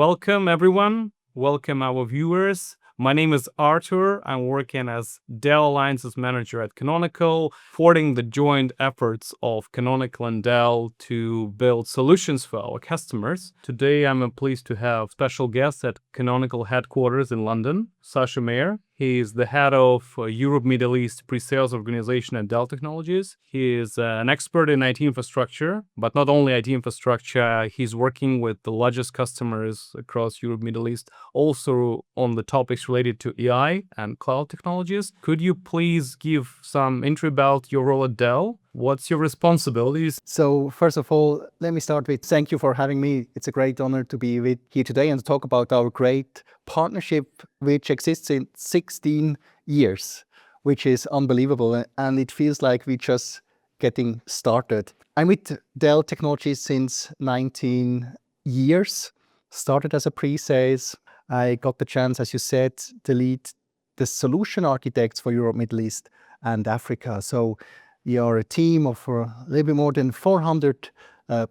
Welcome everyone. Welcome our viewers. My name is Artur. I'm working as Dell Alliances Manager at Canonical, supporting the joint efforts of Canonical and Dell to build solutions for our customers. Today, I'm pleased to have special guest at Canonical headquarters in London, Sascha Meier. He is the head of Europe Middle East pre-sales organization at Dell Technologies. He is an expert in IT infrastructure, but not only IT infrastructure, he's working with the largest customers across Europe Middle East, also on the topics related to AI and cloud technologies. Could you please give some intro about your role at Dell? What's your responsibilities? So first of all, let me start with thank you for having me. It's a great honor to be with here today and to talk about our great partnership, which exists in 16 years, which is unbelievable. And it feels like we're just getting started. I'm with Dell Technologies since 19 years, started as a pre-sales. I got the chance, as you said, to lead the solution architects for Europe, Middle East and Africa. So we are a team of a little bit more than 400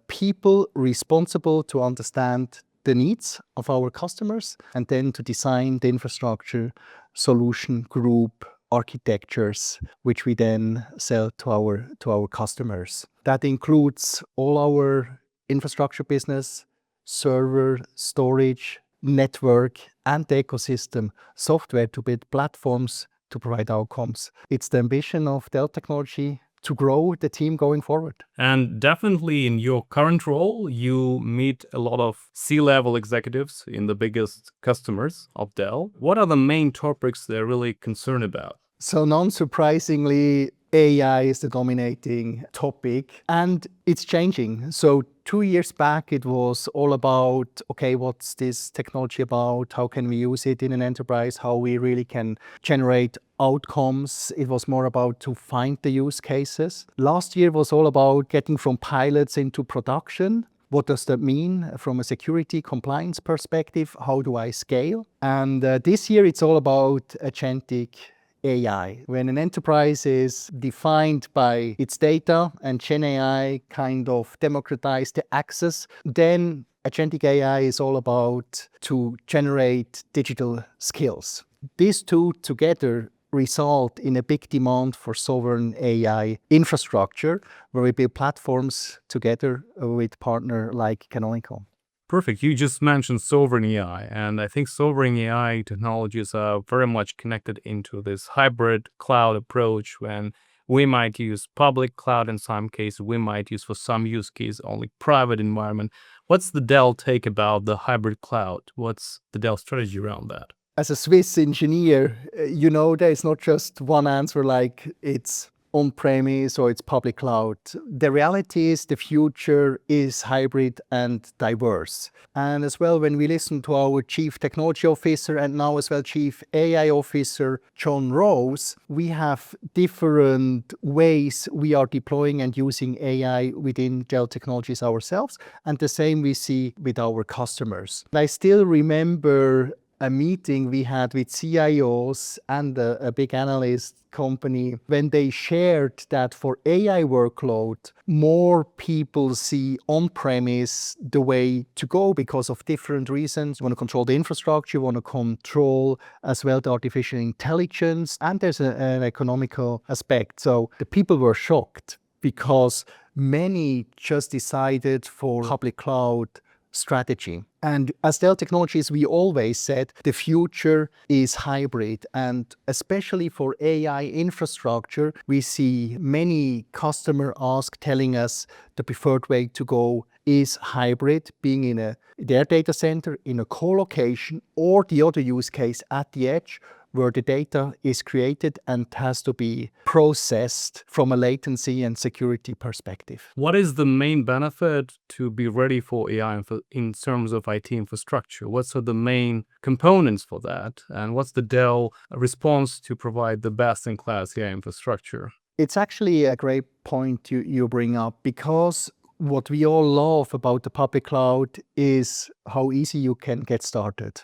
people responsible to understand the needs of our customers and then to design the infrastructure, solution group, architectures, which we then sell to our customers. That includes all our infrastructure business, server, storage, network, and the ecosystem software to build platforms to provide outcomes. It's the ambition of Dell Technology to grow the team going forward. And definitely in your current role, you meet a lot of C-level executives in the biggest customers of Dell. What are the main topics they're really concerned about? So non-surprisingly, AI is the dominating topic and it's changing. So 2 years back, it was all about, okay, what's this technology about? How can we use it in an enterprise? How we really can generate outcomes. It was more about to find the use cases. Last year was all about getting from pilots into production. What does that mean from a security compliance perspective? How do I scale? And this year, it's all about agentic AI. When an enterprise is defined by its data and Gen AI kind of democratize the access, then agentic AI is all about to generate digital skills. These two together result in a big demand for sovereign AI infrastructure, where we build platforms together with partner like Canonical. Perfect. You just mentioned sovereign AI, and I think sovereign AI technologies are very much connected into this hybrid cloud approach when we might use public cloud in some cases, we might use for some use case only private environment. What's the Dell take about the hybrid cloud? What's the Dell strategy around that? As a Swiss engineer, you know, there is not just one answer like it's on-premise or it's public cloud. The reality is the future is hybrid and diverse. And as well, when we listen to our Chief Technology Officer and now as well Chief AI Officer, John Rose, we have different ways we are deploying and using AI within Dell Technologies ourselves. And the same we see with our customers. I still remember a meeting we had with CIOs and a big analyst company when they shared that for AI workload, more people see on-premise the way to go because of different reasons. You want to control the infrastructure, you want to control as well the artificial intelligence, and there's an economical aspect. So the people were shocked because many just decided for public cloud strategy. And as Dell Technologies, we always said the future is hybrid. And especially for AI infrastructure, we see many customers telling us the preferred way to go is hybrid, being in their data center, in a co-location, or the other use case at the edge, where the data is created and has to be processed from a latency and security perspective. What is the main benefit to be ready for AI in terms of IT infrastructure? What are the main components for that? And what's the Dell response to provide the best-in-class AI infrastructure? It's actually a great point you bring up, because what we all love about the public cloud is how easy you can get started.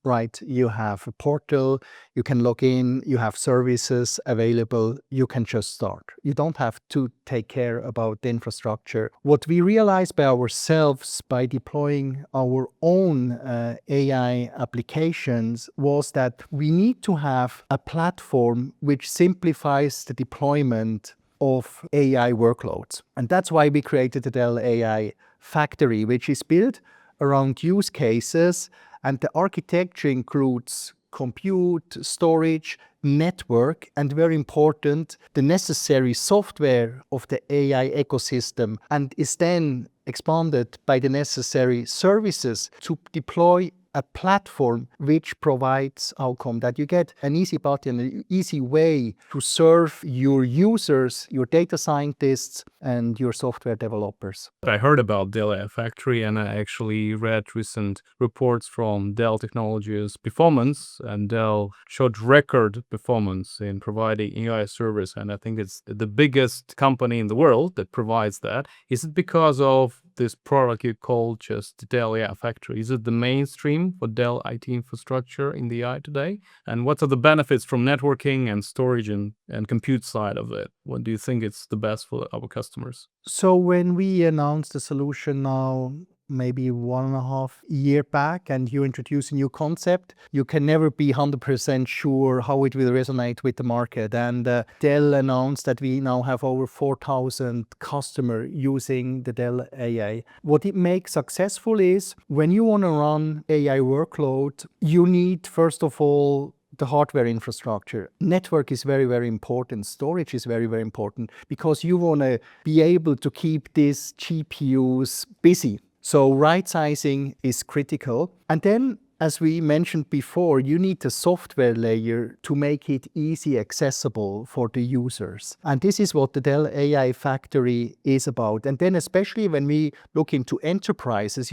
right? You have a portal, you can log in, you have services available, you can just start. You don't have to take care about the infrastructure. What we realized by ourselves by deploying our own AI applications was that we need to have a platform which simplifies the deployment of AI workloads. And that's why we created the Dell AI Factory, which is built around use cases, and the architecture includes compute, storage, network, and very important, the necessary software of the AI ecosystem, and is then expanded by the necessary services to deploy a platform which provides outcome, that you get an easy button, an easy way to serve your users, your data scientists, and your software developers. I heard about Dell AI Factory, and I actually read recent reports from Dell Technologies performance, and Dell showed record performance in providing AI service, and I think it's the biggest company in the world that provides that. Is it because of this product you call just Dell AI Factory? Is it the mainstream for Dell IT infrastructure in the AI today? And what are the benefits from networking and storage and compute side of it? What do you think it's the best for our customers? So when we announced the solution now, maybe 1.5 years back, and you introduce a new concept, you can never be 100% sure how it will resonate with the market. And Dell announced that we now have over 4,000 customers using the Dell AI. What it makes successful is when you want to run AI workload, you need, first of all, the hardware infrastructure. Network is very, very important. Storage is very, very important because you want to be able to keep these GPUs busy. So right sizing is critical. And then, as we mentioned before, you need a software layer to make it easy accessible for the users. And this is what the Dell AI Factory is about. And then especially when we look into enterprises,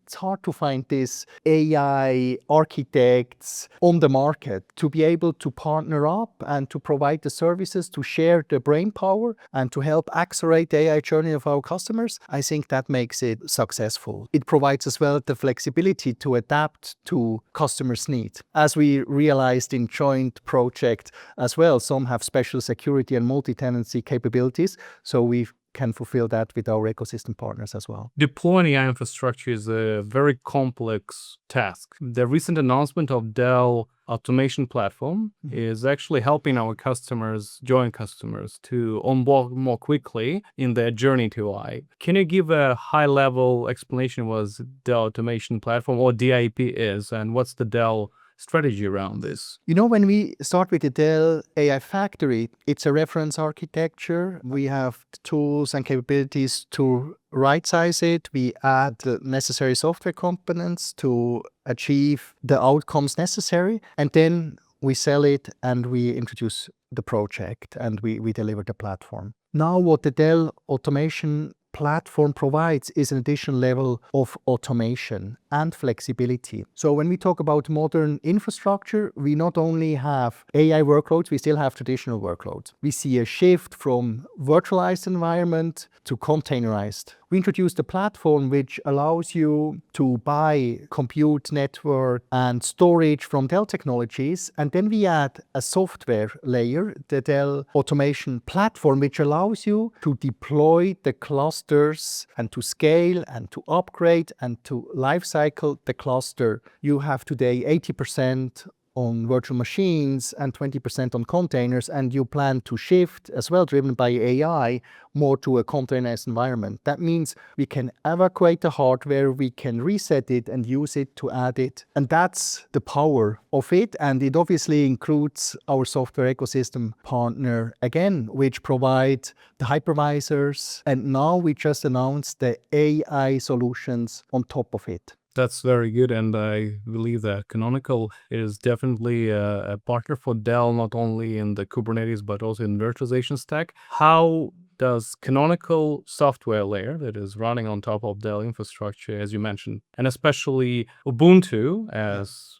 it's hard to find these AI architects on the market to be able to partner up and to provide the services, to share the brain power and to help accelerate the AI journey of our customers. I think that makes it successful. It provides as well the flexibility to adapt to customers' needs. As we realized in joint project as well, some have special security and multi-tenancy capabilities, so we can fulfill that with our ecosystem partners as well. Deploying AI infrastructure is a very complex task. The recent announcement of Dell automation platform is actually helping our customers, joint customers, to onboard more quickly in their journey to AI. Can you give a high-level explanation what Dell automation platform or DIP is, and what's the Dell strategy around this? When we start with the Dell AI Factory, it's a reference architecture. We have the tools and capabilities to right-size it. We add the necessary software components to achieve the outcomes necessary. And then we sell it and we introduce the project and we deliver the platform. Now what the Dell automation platform provides is an additional level of automation and flexibility. So when we talk about modern infrastructure, we not only have AI workloads, we still have traditional workloads. We see a shift from virtualized environment to containerized. We introduced a platform which allows you to buy compute, network, and storage from Dell Technologies, and then we add a software layer, the Dell Automation Platform, which allows you to deploy the clusters and to scale and to upgrade and to lifecycle the cluster. You have today 80% on virtual machines and 20% on containers, and you plan to shift as well, driven by AI, more to a containerized environment. That means we can evacuate the hardware, we can reset it and use it to add it. And that's the power of it. And it obviously includes our software ecosystem partner again, which provide the hypervisors. And now we just announced the AI solutions on top of it. That's very good, and I believe that Canonical is definitely a partner for Dell, not only in the Kubernetes, but also in virtualization stack. How does Canonical software layer that is running on top of Dell infrastructure, as you mentioned, and especially Ubuntu as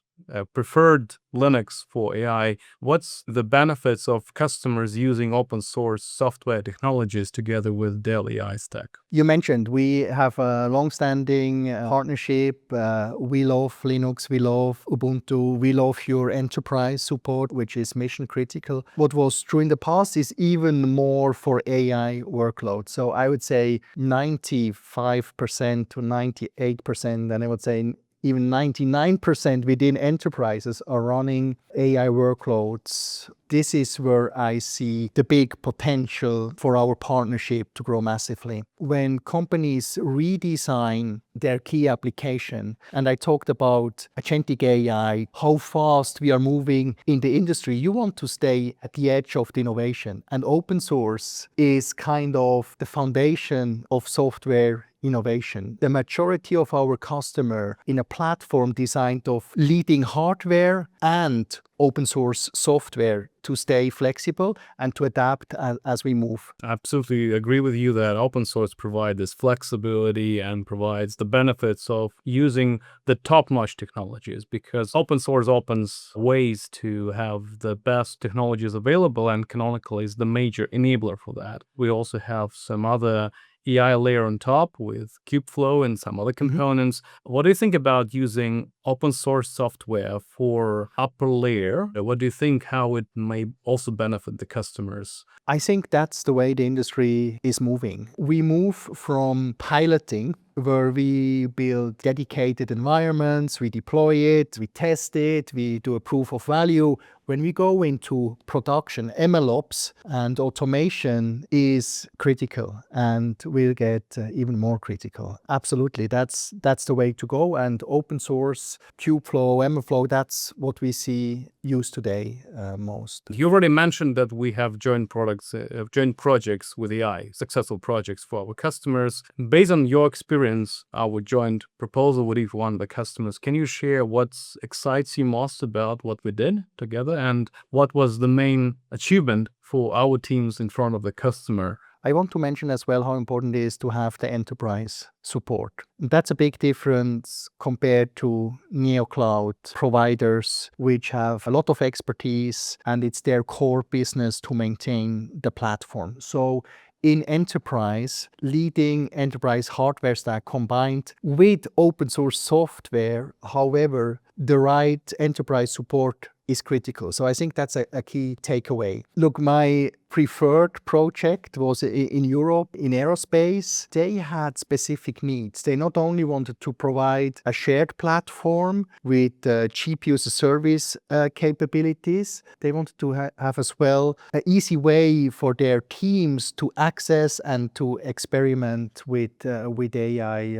preferred Linux for AI. What's the benefits of customers using open source software technologies together with Dell AI stack? You mentioned we have a long-standing partnership. We love Linux, we love Ubuntu, we love your enterprise support, which is mission critical. What was true in the past is even more for AI workloads. So I would say 95% to 98%, and I would say even 99% within enterprises are running AI workloads. This is where I see the big potential for our partnership to grow massively. When companies redesign their key application, and I talked about agentic AI, how fast we are moving in the industry, you want to stay at the edge of the innovation. And open source is kind of the foundation of software innovation. The majority of our customer in a platform designed of leading hardware and open source software to stay flexible and to adapt as we move. Absolutely agree with you that open source provides this flexibility and provides the benefits of using the top-notch technologies, because open source opens ways to have the best technologies available, and Canonical is the major enabler for that. We also have some other AI layer on top with Kubeflow and some other components. What do you think about using open source software for upper layer? What do you think how it may also benefit the customers? I think that's the way the industry is moving. We move from piloting, where we build dedicated environments, we deploy it, we test it, we do a proof of value. When we go into production, MLOps and automation is critical and will get even more critical. Absolutely, that's the way to go. And open source, Kubeflow, MLflow, that's what we see used today most. You already mentioned that we have joint projects with AI, successful projects for our customers. Based on your experience, our joint proposal with each one of the customers, can you share what excites you most about what we did together, and what was the main achievement for our teams in front of the customer? I want to mention as well how important it is to have the enterprise support. That's a big difference compared to neo-cloud providers, which have a lot of expertise and it's their core business to maintain the platform. So in enterprise, leading enterprise hardware stack combined with open source software, however, the right enterprise support is critical. So I think that's a key takeaway. Look, my preferred project was in Europe, in aerospace. They had specific needs. They not only wanted to provide a shared platform with GPU as a service capabilities, they wanted to have as well an easy way for their teams to access and to experiment with AI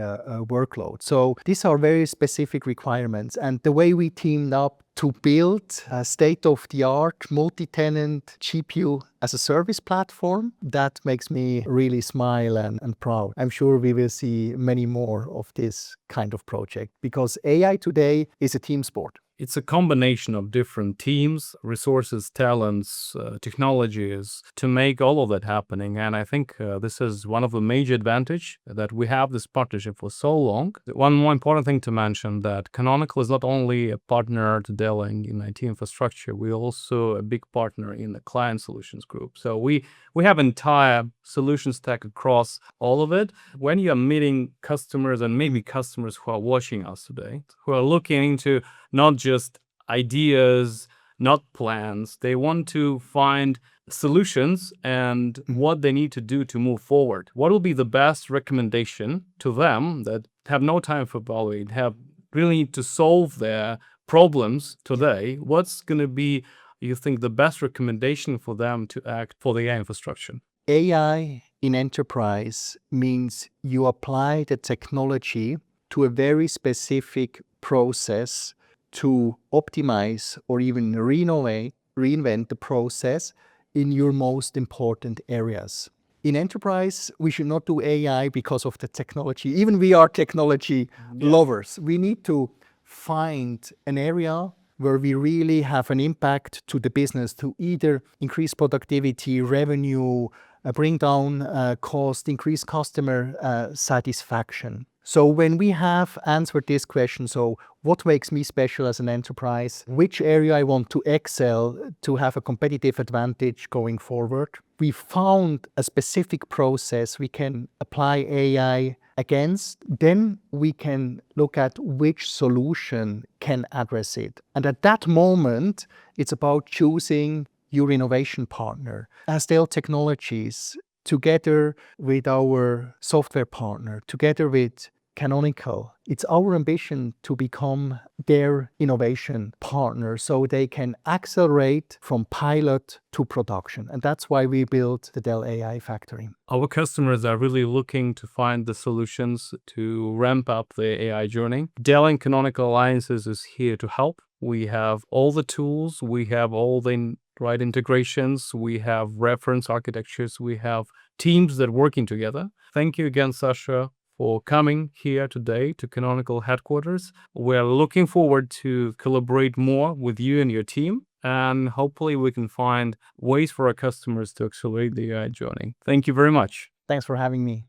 workloads. So these are very specific requirements. And the way we teamed up to build a state-of-the-art multi-tenant GPU as a service platform, that makes me really smile and proud. I'm sure we will see many more of this kind of project, because AI today is a team sport. It's a combination of different teams, resources, talents, technologies to make all of that happening. And I think this is one of the major advantage that we have this partnership for so long. One more important thing to mention, that Canonical is not only a partner to Dell in IT infrastructure, we're also a big partner in the client solutions group. So we have entire solution stack across all of it. When you are meeting customers, and maybe customers who are watching us today, who are looking into not just ideas, not plans, they want to find solutions and what they need to do to move forward. What will be the best recommendation to them that have no time for evaluate, have really need to solve their problems today? What's going to be, you think, the best recommendation for them to act for the AI infrastructure? AI in enterprise means you apply the technology to a very specific process to optimize or even reinvent the process in your most important areas. In enterprise, we should not do AI because of the technology. Even we are technology lovers. We need to find an area where we really have an impact to the business to either increase productivity, revenue, bring down cost, increase customer satisfaction. So when we have answered this question, so what makes me special as an enterprise, which area I want to excel to have a competitive advantage going forward, we found a specific process we can apply AI against, then we can look at which solution can address it. And at that moment, it's about choosing your innovation partner. As Dell Technologies, together with our software partner, together with Canonical, it's our ambition to become their innovation partner so they can accelerate from pilot to production. And that's why we built the Dell AI Factory. Our customers are really looking to find the solutions to ramp up the AI journey. Dell and Canonical Alliances is here to help. We have all the tools, we have all the right integrations, we have reference architectures, we have teams that are working together. Thank you again, Sascha, for coming here today to Canonical headquarters. We're looking forward to collaborate more with you and your team, and hopefully we can find ways for our customers to accelerate the AI journey. Thank you very much. Thanks for having me.